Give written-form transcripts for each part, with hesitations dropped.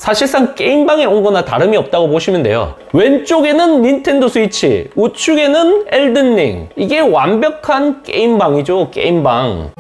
사실상 게임방에 온 거나 다름이 없다고 보시면 돼요. 왼쪽에는 닌텐도 스위치, 우측에는 엘든링. 이게 완벽한 게임방이죠, 게임방.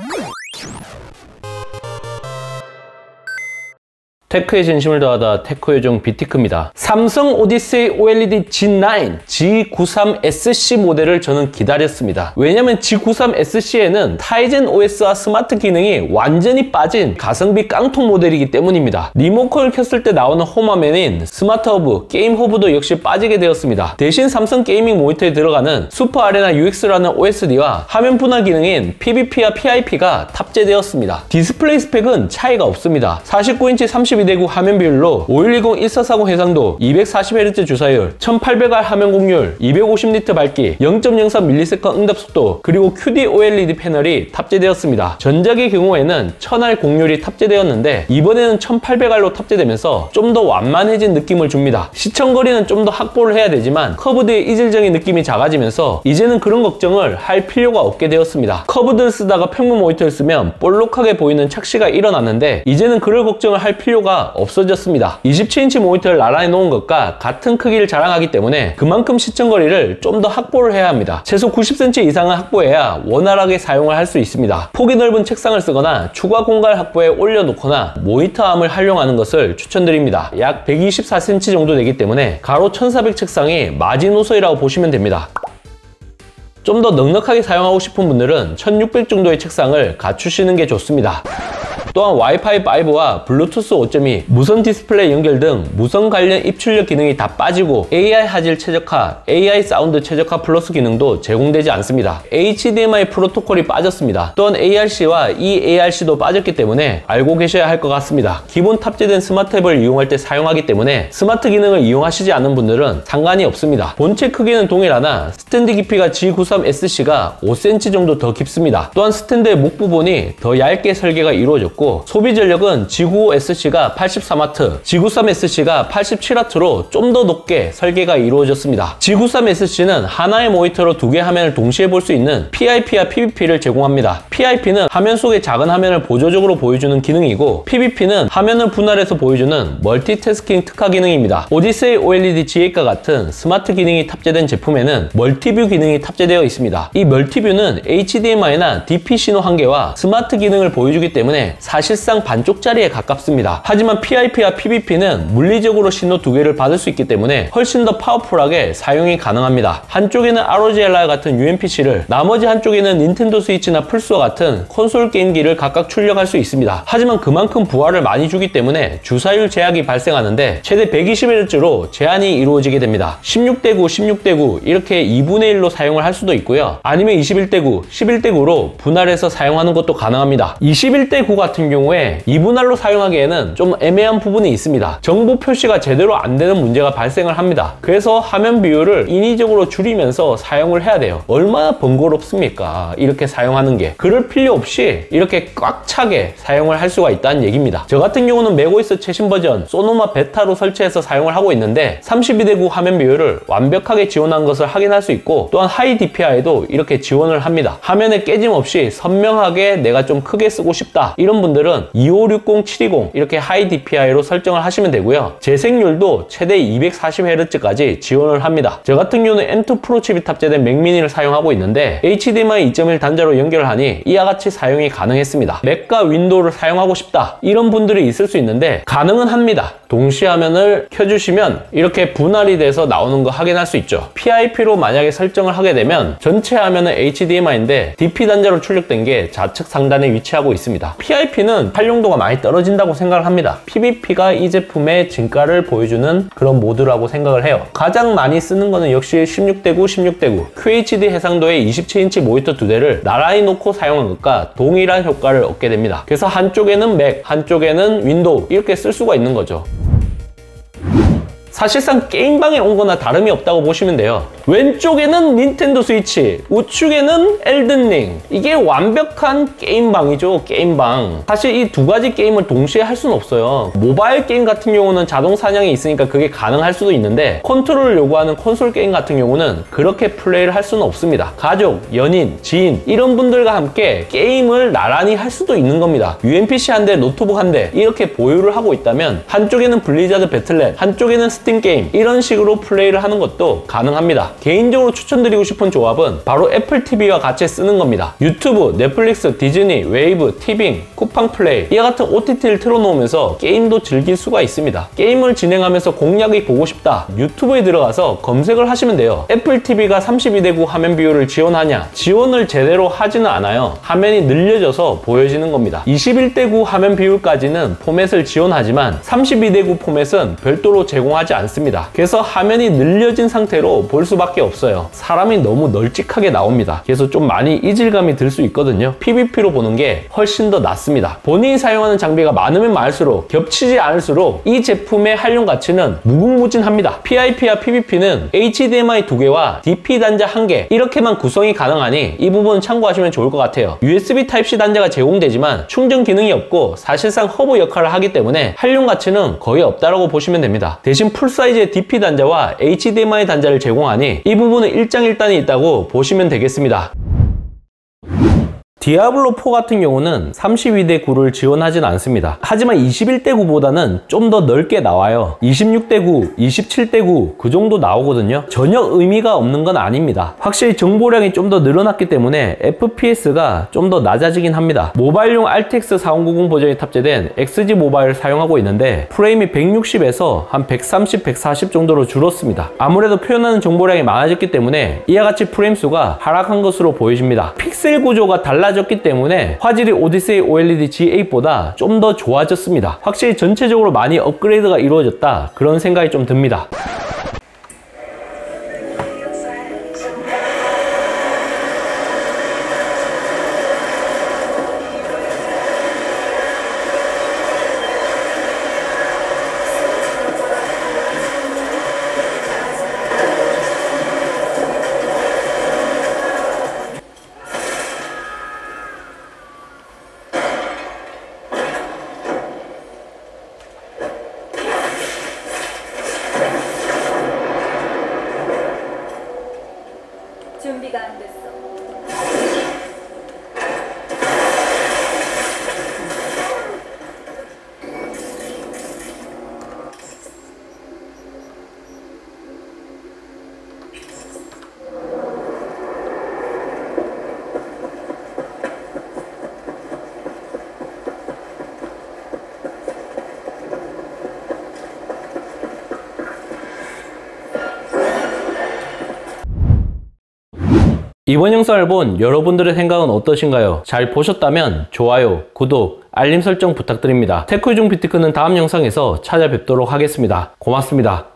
테크에 진심을 다하다 테크 요정 비티크입니다. 삼성 오디세이 OLED G9, G93SC 모델을 저는 기다렸습니다. 왜냐면 G93SC에는 타이젠 OS와 스마트 기능이 완전히 빠진 가성비 깡통 모델이기 때문입니다. 리모컨을 켰을 때 나오는 홈화면인 스마트 허브, 게임 허브도 역시 빠지게 되었습니다. 대신 삼성 게이밍 모니터에 들어가는 슈퍼 아레나 UX라는 OSD와 화면 분할 기능인 PVP와 PIP가 탑재되었습니다. 디스플레이 스펙은 차이가 없습니다. 49인치 32대구 화면 비율로 5120 1440 해상도, 240Hz 주사율, 1800R 화면 공률, 250니트 밝기, 0.04ms 응답 속도, 그리고 QD OLED 패널이 탑재되었습니다. 전작의 경우에는 1000R 공률이 탑재되었는데 이번에는 1800R로 탑재되면서 좀 더 완만해진 느낌을 줍니다. 시청거리는 좀 더 확보를 해야 되지만 커브드의 이질적인 느낌이 작아지면서 이제는 그런 걱정을 할 필요가 없게 되었습니다. 커브드를 쓰다가 평면 모니터를 쓰면 볼록하게 보이는 착시가 일어났는데 이제는 그럴 걱정을 할 필요가 없어졌습니다. 27인치 모니터를 나란히 놓은 것과 같은 크기를 자랑하기 때문에 그만큼 시청거리를 좀 더 확보를 해야 합니다. 최소 90cm 이상은 확보해야 원활하게 사용을 할 수 있습니다. 폭이 넓은 책상을 쓰거나 추가 공간 확보에 올려놓거나 모니터 암을 활용하는 것을 추천드립니다. 약 124cm 정도 되기 때문에 가로 1400 책상이 마지노선이라고 보시면 됩니다. 좀 더 넉넉하게 사용하고 싶은 분들은 1600 정도의 책상을 갖추시는 게 좋습니다. 또한 와이파이 5와 블루투스 5.2, 무선 디스플레이 연결 등 무선 관련 입출력 기능이 다 빠지고 AI 화질 최적화, AI 사운드 최적화 플러스 기능도 제공되지 않습니다. HDMI 프로토콜이 빠졌습니다. 또한 ARC와 eARC도 빠졌기 때문에 알고 계셔야 할 것 같습니다. 기본 탑재된 스마트 앱을 이용할 때 사용하기 때문에 스마트 기능을 이용하시지 않는 분들은 상관이 없습니다. 본체 크기는 동일하나 스탠드 깊이가 G93SC가 5cm 정도 더 깊습니다. 또한 스탠드의 목 부분이 더 얇게 설계가 이루어졌고 소비 전력은 G95SC가 84W, G93SC가 87W로 좀 더 높게 설계가 이루어졌습니다. G93SC는 하나의 모니터로 두 개의 화면을 동시에 볼 수 있는 PIP와 PVP를 제공합니다. PIP는 화면 속의 작은 화면을 보조적으로 보여주는 기능이고 PVP는 화면을 분할해서 보여주는 멀티태스킹 특화 기능입니다. 오디세이 OLED G8과 같은 스마트 기능이 탑재된 제품에는 멀티뷰 기능이 탑재되어 있습니다. 이 멀티뷰는 HDMI나 DP 신호 한 개와 스마트 기능을 보여주기 때문에 사실상 반쪽짜리에 가깝습니다. 하지만 PIP와 PVP는 물리적으로 신호 두 개를 받을 수 있기 때문에 훨씬 더 파워풀하게 사용이 가능합니다. 한쪽에는 ROGLR 같은 UMPC를, 나머지 한쪽에는 닌텐도 스위치나 플스와 같은 콘솔 게임기를 각각 출력할 수 있습니다. 하지만 그만큼 부하를 많이 주기 때문에 주사율 제약이 발생하는데 최대 120Hz로 제한이 이루어지게 됩니다. 16:9, 16:9 이렇게 2분의 1로 사용을 할 수도 있고요. 아니면 21:9, 11:9로 분할해서 사용하는 것도 가능합니다. 21:9 같은 경우에 2분할로 사용하기에는 좀 애매한 부분이 있습니다. 정보 표시가 제대로 안 되는 문제가 발생을 합니다. 그래서 화면 비율을 인위적으로 줄이면서 사용을 해야 돼요. 얼마나 번거롭습니까? 이렇게 사용하는 게. 그럴 필요 없이 이렇게 꽉 차게 사용을 할 수가 있다는 얘기입니다. 저 같은 경우는 맥OS 최신 버전 소노마 베타로 설치해서 사용을 하고 있는데 32:9 화면 비율을 완벽하게 지원한 것을 확인할 수 있고 또한 하이 DPI도 이렇게 지원을 합니다. 화면에 깨짐 없이 선명하게 내가 좀 크게 쓰고 싶다 이런 분들은 2560, 720 이렇게 하이 DPI로 설정을 하시면 되고요. 재생률도 최대 240Hz까지 지원을 합니다. 저 같은 경우는 M2 프로 칩이 탑재된 맥미니를 사용하고 있는데 HDMI 2.1 단자로 연결을 하니 이와 같이 사용이 가능했습니다. 맥과 윈도우를 사용하고 싶다 이런 분들이 있을 수 있는데 가능은 합니다. 동시 화면을 켜주시면 이렇게 분할이 돼서 나오는 거 확인할 수 있죠. PIP로 만약에 설정을 하게 되면 전체 화면은 HDMI인데 DP 단자로 출력된 게 좌측 상단에 위치하고 있습니다. PIP는 활용도가 많이 떨어진다고 생각을 합니다. PVP가 이 제품의 진가를 보여주는 그런 모드라고 생각을 해요. 가장 많이 쓰는 거는 역시 16:9, 16:9 QHD 해상도의 27인치 모니터 두 대를 나란히 놓고 사용한 것과 동일한 효과를 얻게 됩니다. 그래서 한쪽에는 맥, 한쪽에는 윈도우 이렇게 쓸 수가 있는 거죠. 사실상 게임방에 온 거나 다름이 없다고 보시면 돼요. 왼쪽에는 닌텐도 스위치, 우측에는 엘든링. 이게 완벽한 게임방이죠, 게임방. 사실 이 두 가지 게임을 동시에 할 수는 없어요. 모바일 게임 같은 경우는 자동 사냥이 있으니까 그게 가능할 수도 있는데 컨트롤을 요구하는 콘솔 게임 같은 경우는 그렇게 플레이를 할 수는 없습니다. 가족, 연인, 지인 이런 분들과 함께 게임을 나란히 할 수도 있는 겁니다. UMPC 한 대, 노트북 한 대 이렇게 보유를 하고 있다면 한쪽에는 블리자드 배틀넷, 한쪽에는 스팀 게임 이런 식으로 플레이를 하는 것도 가능합니다. 개인적으로 추천드리고 싶은 조합은 바로 애플 TV와 같이 쓰는 겁니다. 유튜브, 넷플릭스, 디즈니, 웨이브, 티빙, 쿠팡 플레이 이와 같은 OTT를 틀어놓으면서 게임도 즐길 수가 있습니다. 게임을 진행하면서 공략이 보고 싶다, 유튜브에 들어가서 검색을 하시면 돼요. 애플 TV가 32:9 화면 비율을 지원하냐? 지원을 제대로 하지는 않아요. 화면이 늘려져서 보여지는 겁니다. 21:9 화면 비율까지는 포맷을 지원하지만 32:9 포맷은 별도로 제공하지 않습니다. 그래서 화면이 늘려진 상태로 볼 수밖에 없어요. 사람이 너무 널찍하게 나옵니다. 그래서 좀 많이 이질감이 들 수 있거든요. PVP로 보는 게 훨씬 더 낫습니다. 본인이 사용하는 장비가 많으면 많을수록, 겹치지 않을수록 이 제품의 활용 가치는 무궁무진합니다. PIP와 PVP는 HDMI 2개와 DP 단자 1개 이렇게만 구성이 가능하니 이 부분 참고하시면 좋을 것 같아요. USB Type-C 단자가 제공되지만 충전 기능이 없고 사실상 허브 역할을 하기 때문에 활용 가치는 거의 없다라고 보시면 됩니다. 대신 풀사이즈의 DP 단자와 HDMI 단자를 제공하니 이 부분은 일장일단이 있다고 보시면 되겠습니다. 디아블로4 같은 경우는 32:9를 지원하진 않습니다. 하지만 21:9보다는 좀 더 넓게 나와요. 26:9, 27:9 그 정도 나오거든요. 전혀 의미가 없는 건 아닙니다. 확실히 정보량이 좀 더 늘어났기 때문에 FPS가 좀 더 낮아지긴 합니다. 모바일용 RTX 4090 버전이 탑재된 XG 모바일을 사용하고 있는데 프레임이 160에서 한 130, 140 정도로 줄었습니다. 아무래도 표현하는 정보량이 많아졌기 때문에 이와 같이 프레임 수가 하락한 것으로 보여집니다. 픽셀 구조가 달라졌기 때문에 화질이 오디세이 OLED G8보다 좀 더 좋아졌습니다. 확실히 전체적으로 많이 업그레이드가 이루어졌다, 그런 생각이 좀 듭니다. 준비가 안 됐어. 이번 영상을 본 여러분들의 생각은 어떠신가요? 잘 보셨다면 좋아요, 구독, 알림 설정 부탁드립니다. 테크요정 비트크는 다음 영상에서 찾아뵙도록 하겠습니다. 고맙습니다.